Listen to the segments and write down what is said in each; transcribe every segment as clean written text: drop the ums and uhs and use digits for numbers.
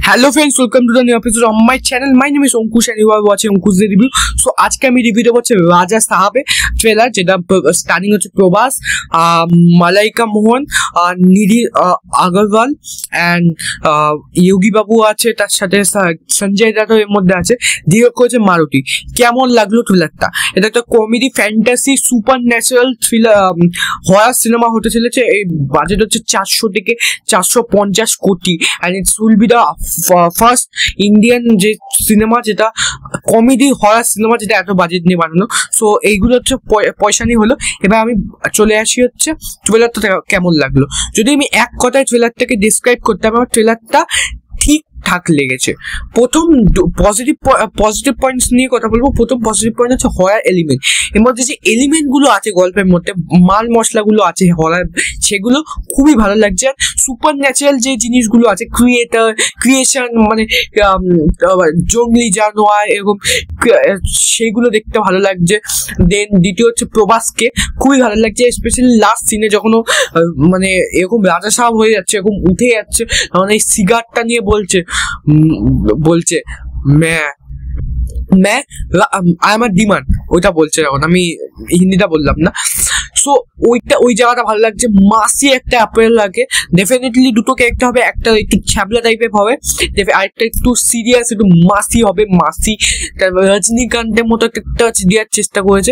Hello friends, welcome to the new episode on my channel. My name is Ankush and you are watching Ankush the review. So আজকে আমি রিভিউটা করছি রাজা সাহাবে trailer, যেটা starting হচ্ছে প্রভাস, মালাইকা মোহন, নিধি আগরওয়াল অ্যান্ড যোগী বাবু আছে, তার সাথে সঞ্জয় দত্ত এর মধ্যে আছে। ডিরেক্ট করেছে মারুতি। কেমন লাগলো ট্রেলারটা? এটা একটা comedy fantasy super natural thriller horror cinema হতে চলেছে। এই বাজেট হচ্ছে 400 থেকে 450 কোটি and it's will be the first Indian যে সিনেমা যেটা কমেডি হরার সিনেমা যেটা এত বাজেট নিয়ে বানানো। সো এইগুলো হচ্ছে পয়সা নিয়ে হলো। এবার আমি চলে আসি হচ্ছে ট্রেলারটা কেমন লাগলো। যদি আমি এক কথায় ট্রেলারটাকে ডিসক্রাইব করতে, আমার ট্রেলারটা ঠিকঠাক লেগেছে। প্রথম পজিটিভ পয়েন্টস নিয়ে কথা বলবো। প্রথম পজিটিভ পয়েন্ট হচ্ছে হরার এলিমেন্ট। এর মধ্যে যে এলিমেন্টগুলো আছে গল্পের মধ্যে, মাল মশলাগুলো আছে হরার, সেগুলো খুবই ভালো লাগছে। আর সুপার ন্যাচারাল যে জিনিসগুলো আছে, ক্রিয়েশন মানে জঙ্গলি জানোয়ার এরকম, সেগুলো দেখতে ভালো লাগছে। দেন দ্বিতীয় হচ্ছে প্রভাসকে খুবই ভালো লাগছে, স্পেশালি লাস্ট সিনে যখন মানে এরকম রাজা সাহেব হয়ে যাচ্ছে, এরকম উঠে যাচ্ছে, মানে এই সিগারটা নিয়ে বলছে আমার ডিমান্ড, ওইটা বলছে যখন, আমি হিন্দিটা বললাম না। সো ওই জায়গাটা ভালো লাগছে। মাসি একটা অ্যাপেল লাগে। ডেফিনেটলি দুটো ক্যারেক্টার হবে, একটা একটু ছ্যাবলা টাইপের হবে, আরেকটা একটু সিরিয়াস, একটু মাসি হবে। মাসি রজনীকান্তের মতো একটা দেওয়ার চেষ্টা করেছে।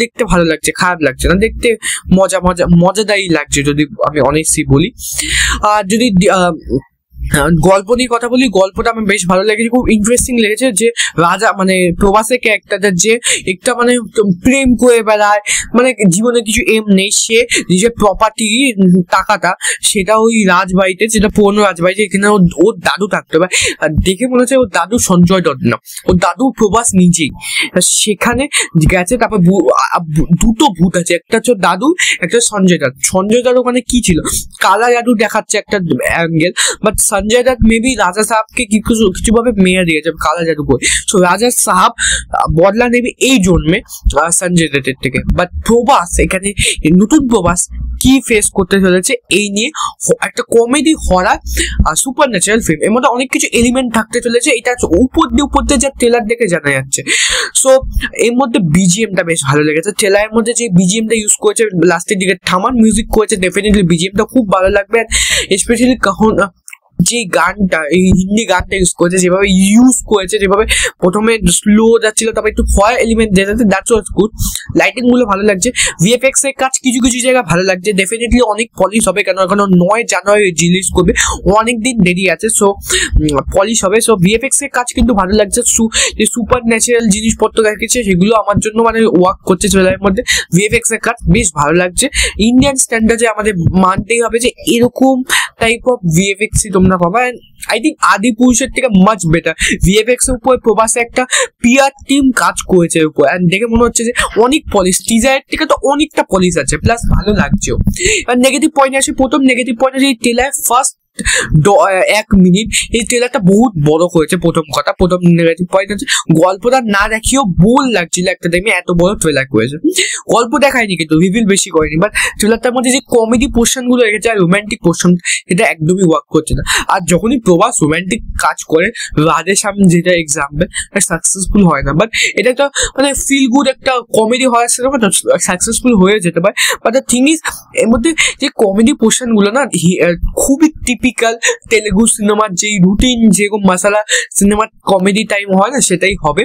দেখতে ভালো লাগছে, খারাপ লাগছে না, দেখতে মজাদারি লাগছে যদি আমি অনেস্টলি বলি। আর যদি গল্প নিয়ে কথা বলি, গল্পটা আমার বেশ ভালো লেগেছে, খুব ইন্টারেস্টিং লেগেছে। যে রাজা মানে প্রভাসের ক্যারেক্টারটা যে একটা মানে প্রেম করে বেড়ায়, মানে জীবনে কিছু এম নেই, সে নিজের প্রপার্টি টাকাটা সেটা ওই রাজবাড়িতে, যেটা পুরনো রাজবাড়িতে, এখানে ওর দাদু থাকতে হবে। আর দেখে মনে হচ্ছে ওর দাদু সঞ্জয় দত্ত না, ওর দাদু প্রভাস নিজেই সেখানে গেছে। তারপর দুটো ভূত আছে, একটা হচ্ছে দাদু, একটা সঞ্জয় দত্ত। সঞ্জয় দত্ত ওখানে কি ছিল, কালা জাদু দেখাচ্ছে একটা angle, but Sanjay Dutta maybe রাজা সাহাবকে কিছুভাবে মেয়ে দিয়েছে কালা জাদু করে। সো রাজা সাহাব বদলা নেবে এই জন্মে সঞ্জয় দত্তের থেকে। বাট প্রভাস এখানে নতুন প্রভাস কি ফেস করতে চলেছে এই নিয়ে একটা কমেডি হরার সুপার ন্যাচারাল ফিল্ম। এর মধ্যে অনেক কিছু এলিমেন্ট থাকতে চলেছে। এটা উপর দিয়ে যা ট্রেলার দেখে জানা যাচ্ছে। সো এর মধ্যে বিজিএমটা বেশ ভালো লেগেছে। ট্রেলারের মধ্যে যে বিজিএমটা ইউজ করেছে লাস্টের দিকে, থামান মিউজিক করেছে, ডেফিনেটলি বিজিএমটা খুব ভালো লাগবে। স্পেশালি যে গানটা, এই হিন্দি গানটা ইউজ করেছে, যেভাবে প্রথমে স্লো যাচ্ছিল, তারপর একটু ফয়ার এলিমেন্ট যেতে, দ্যাটস ওয়াজ গুড। লাইটিং গুলো ভালো লাগছে। ভিএফএক্স এর কাজ কিছু জায়গা ভালো লাগছে। ডেফিনেটলি অনেক পলিশ হবে, কেন 9 জানুয়ারি রিলিজ করবে, অনেক দিন দেরি আছে। সো পলিশ হবে। সো ভিএফএক্স এর কাজ কিন্তু ভালো লাগছে। যে সুপার ন্যাচারাল জিনিসপত্র রেখেছে সেগুলো আমার জন্য মানে ওয়ার্ক করছে ট্রেলারের মধ্যে। ভিএফএক্স এর কাজ বেশ ভালো লাগছে। ইন্ডিয়ান স্ট্যান্ডার্ডে আমাদের মানতেই হবে যে এরকম টাইপ অফ ভিএফএক্স তোমরা পাবা। আই থিঙ্ক আদি পুরুষের থেকে মাচ বেটার ভিএফএক্স এর উপর প্রবাসে একটা পিআর টিম কাজ করেছে উপর, এন্ড দেখে মনে হচ্ছে যে অনেক পলিশ, টিজারের থেকে তো অনেকটা পলিশ আছে, প্লাস ভালো লাগছেও। এবার নেগেটিভ পয়েন্ট আসে। প্রথম নেগেটিভ পয়েন্ট আছে এই ট্রেলার ফার্স্ট 1 মিনিট এই ট্রেলারটা বহুত বড় হয়েছে। প্রথম নেগেটিভ পয়েন্ট হচ্ছে গল্পটা না দেখিয়েও বোল লাগছিল একটা টাইমে, এত বড় ট্রেলার করেছে। গল্প দেখায়নি কিন্তু রিভিল বেশি করেনি, বাট ট্রেলারটার মধ্যে যে কমেডি পোর্শন গুলো রেখেছে আর রোম্যান্টিক পোর্শন, এটা একদমই ওয়ার্ক করছে না। আর যখনই প্রভাস রোম্যান্টিক কাজ করে, রাধের সামনে যেটা এক্সাম্পল, সাকসেসফুল হয় না। বাট এটা একটা মানে ফিল গুড একটা কমেডি হওয়ার সিনেমা, সাকসেসফুল হয়ে যেতে পারে। বাট দ্য থিং ইজ, এর মধ্যে যে কমেডি পোর্শন গুলো না খুবই টিপিক্যাল তেলেগু সিনেমার যেই রুটিন, যেরকম মশালা সিনেমার কমেডি টাইম হয় না, সেটাই হবে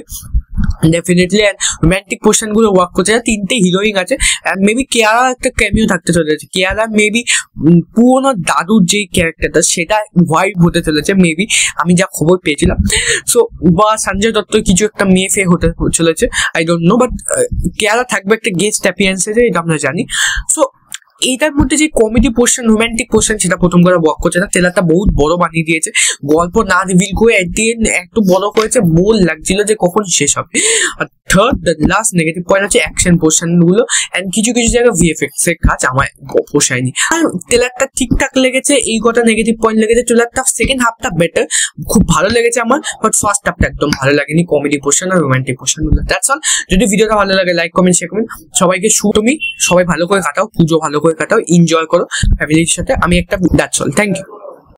ডেফিনেটলি। অ্যান্ড রোম্যান্টিক পোর্শন গুলো ওয়ার্ক করছে। 3টে হিরোইন আছে, অ্যান্ড মেবি কেয়ারা একটা ক্যামিও থাকতে চলেছে। কেয়ারা মেবি পুরোনো দাদুর যেই ক্যারেক্টারটা সেটা ওয়াইফ হতে চলেছে মেবি, আমি যা খবর পেয়েছিলাম। সো বা সঞ্জয় দত্ত কিছু একটা মেয়ে ফে হতে চলেছে, আই ডোন্ট নো, বাট কেয়ারা থাকবে একটা গেস্ট অ্যাপিয়ারেন্সে, এটা আমরা জানি। সো এইটার মধ্যে যে কমেডি পোর্শন, রোম্যান্টিক পোর্শন, সেটা প্রথম করে ওয়ার্ক করছে না। ট্রেলারটা বহুত বড় বানিয়ে দিয়েছে, গল্প না রিভিল করে একটু বড় করেছে, বোল লাগছিল যে কখন শেষ হবে। আর থার্ড লাস্ট নেগেটিভ পয়েন্ট আছে অ্যাকশন পোর্শন গুলো, অ্যান্ড কিছু জায়গায় ভিএফএক্স এর কাজ আমার পোষায়নি। আর ট্রেলারটা ঠিকঠাক লেগেছে, এই কটা নেগেটিভ পয়েন্ট লেগেছে। ট্রেলারটা সেকেন্ড হাফটা বেটার, খুব ভালো লেগেছে আমার, বাট ফার্স্ট হাফটা একদম ভালো লাগেনি, কমেডি পোর্শন আর রোম্যান্টিক পোর্শন গুলো। That's all. যদি ভিডিওটা ভালো লাগে লাইক কমেন্ট শেয়ার করবেন। সবাইকে তুমি সবাই ভালো করে কাটাও, পুজো ভালো করে কাটাও, এনজয় করো ফ্যামিলির সাথে। আমি একটা দ্যাটস অল, থ্যাংক ইউ।